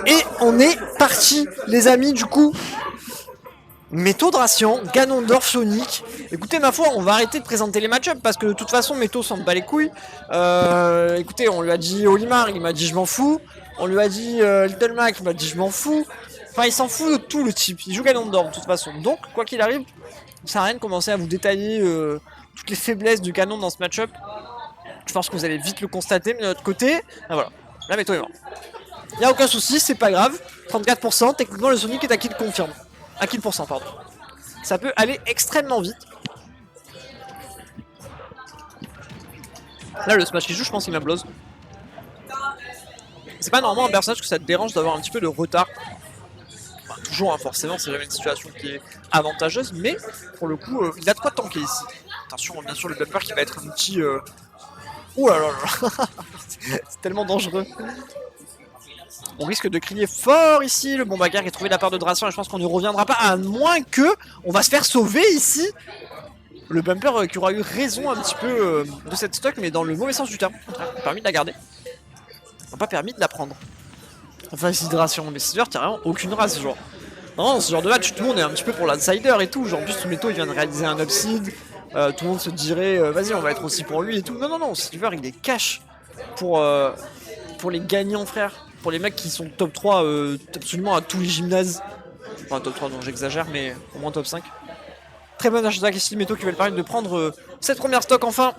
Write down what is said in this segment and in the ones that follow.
Et on est parti, les amis, du coup. Métaux Dracian, Ganondorf, Sonic. Écoutez, ma foi, on va arrêter de présenter les match-ups parce que de toute façon, Métaux s'en bat les couilles. Écoutez, on lui a dit Olimar, il m'a dit je m'en fous. On lui a dit Little Mac, il m'a dit je m'en fous. Enfin, il s'en fout de tout le type. Il joue Ganondorf de toute façon. Donc, quoi qu'il arrive, ça sert à rien de commencer à vous détailler toutes les faiblesses du canon dans ce match-up. Je pense que vous allez vite le constater, mais de notre côté, ah, voilà, là Métaux est mort. Il n'y a aucun souci, c'est pas grave. 34%, techniquement le Sonic est à kill confirme. À kill %, pardon. Ça peut aller extrêmement vite. Là, le smash qui joue, je pense qu'il m'implose. C'est pas normalement un personnage que ça te dérange d'avoir un petit peu de retard. Enfin, toujours, hein, forcément, c'est jamais une situation qui est avantageuse, mais pour le coup, il a de quoi tanker ici. Attention, bien sûr, le bumper qui va être un petit. Ouh là là là. C'est tellement dangereux. On risque de crier fort ici, le bon bagarre qui est trouvé de la part de Dracian et je pense qu'on ne reviendra pas à moins que on va se faire sauver ici. Le bumper qui aura eu raison un petit peu de cette stock mais dans le mauvais sens du terme. Il a permis de la garder. Il n'a pas permis de la prendre. Enfin ici Dracian, mais c'est sûr qu'il n'y a vraiment aucune race genre. Non, dans ce genre de match tout le monde est un petit peu pour l'outsider et tout. Genre en plus Métaux il vient de réaliser un upseed. Tout le monde se dirait vas-y on va être aussi pour lui et tout. Non non non, Silver il est cash pour les gagnants frère. Pour les mecs qui sont top 3 absolument à tous les gymnases. Enfin top 3 donc j'exagère mais au moins top 5. Très bonne attaque ici Métaux qui va le permettre de prendre cette première stock enfin.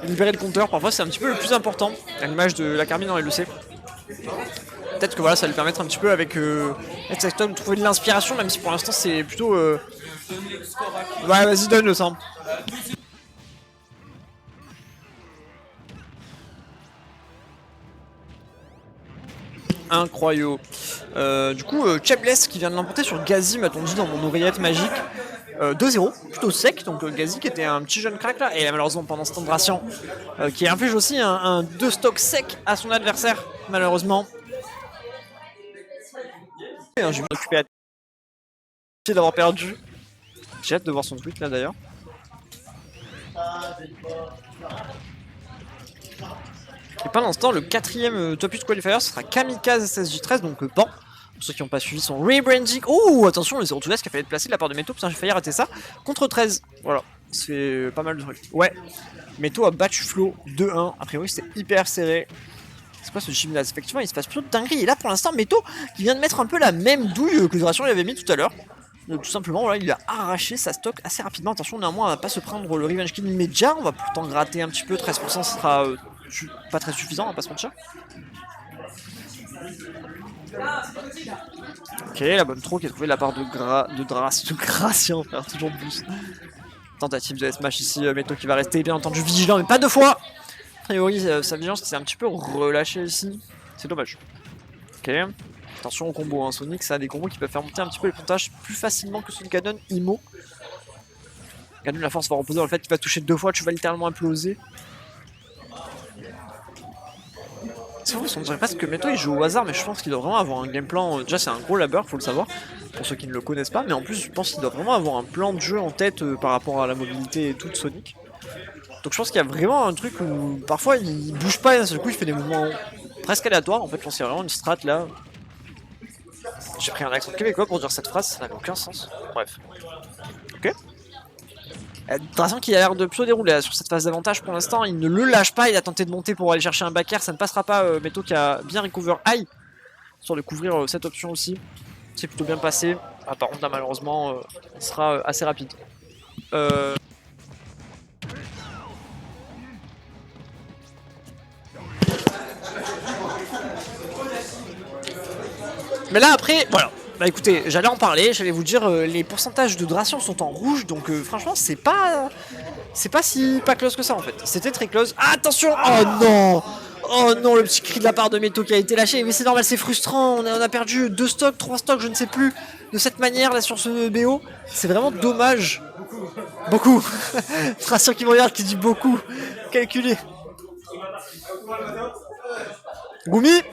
Libérer le compteur, parfois c'est un petit peu le plus important. À l'image de la Carmine dans LEC. Peut-être que voilà ça va lui permettre un petit peu avec Hexacton de trouver de l'inspiration même si pour l'instant c'est plutôt... Ouais vas-y donne le sang. Incroyable. Du coup, Chebless qui vient de l'emporter sur Gazi, m'a-t-on dit dans mon oreillette magique. 2-0, plutôt sec, donc Gazi qui était un petit jeune crack là, et malheureusement pendant ce temps Dracian qui inflige aussi un 2 stock sec à son adversaire, malheureusement. Je vais m'occuper d'avoir perdu. J'ai hâte de voir son tweet là d'ailleurs. Et pendant ce temps, le quatrième top 8 qualifier sera Kamikaze SSJ13, donc Ban. Pour ceux qui n'ont pas suivi son rebranding. Oh, attention, le 0-2S qui a fallu être placé de la part de Métaux. Putain, j'ai failli rater ça. Contre 13. Voilà, c'est pas mal de trucs. Ouais, Métaux a battu Flo 2-1. A priori, c'était hyper serré. C'est quoi ce gymnase? Effectivement, il se passe plutôt de dinguerie. Et là, pour l'instant, Métaux qui vient de mettre un peu la même douille que Dracian lui avait mis tout à l'heure. Donc, tout simplement, voilà, il a arraché sa stock assez rapidement. Attention, néanmoins, on va pas se prendre le revenge kill immédiat. On va pourtant gratter un petit peu. 13% sera pas très suffisant, on va pas se mentir. Ok, la bonne throw qui est trouvée de la part de Dracian, frère, toujours boost. Tentative de smash ici, Métaux qui va rester bien entendu vigilant, mais pas deux fois. A priori, sa vigilance s'est un petit peu relâchée ici. C'est dommage. Ok, attention au combo, hein. Sonic, ça a des combos qui peuvent faire monter un petit peu les comptages plus facilement que ceux de Ganon, Imo. Ganon, la force va reposer dans le fait qu'il va toucher 2 fois, tu vas littéralement imploser. C'est vrai, on dirait pas que Métaux il joue au hasard, mais je pense qu'il doit vraiment avoir un game plan. Déjà, c'est un gros labeur, faut le savoir, pour ceux qui ne le connaissent pas. Mais en plus, je pense qu'il doit vraiment avoir un plan de jeu en tête par rapport à la mobilité et tout de Sonic. Donc, je pense qu'il y a vraiment un truc où parfois il bouge pas et d'un seul coup il fait des mouvements presque aléatoires. En fait, je pense qu'il y a vraiment une strat là. J'ai pris un accent québécois pour dire cette phrase, ça n'avait aucun sens. Bref. Ok. Dracian qui a l'air de plutôt dérouler sur cette phase d'avantage pour l'instant, il ne le lâche pas, il a tenté de monter pour aller chercher un back air, ça ne passera pas. Métaux qui a bien recover high sur de couvrir cette option aussi, c'est plutôt bien passé. Ah, par contre là malheureusement on sera assez rapide. Mais là après, voilà. Bah écoutez, j'allais en parler, j'allais vous dire, les pourcentages de Dracian sont en rouge, donc franchement c'est pas si pas close que ça en fait. C'était très close. Ah, attention. Oh non. Oh non, le petit cri de la part de Métaux qui a été lâché. Mais c'est normal, c'est frustrant. On a perdu 2 stocks, 3 stocks, je ne sais plus, de cette manière là sur ce BO. C'est vraiment dommage. Beaucoup. Dracian qui me regarde, qui dit beaucoup. Calculé. Gumi.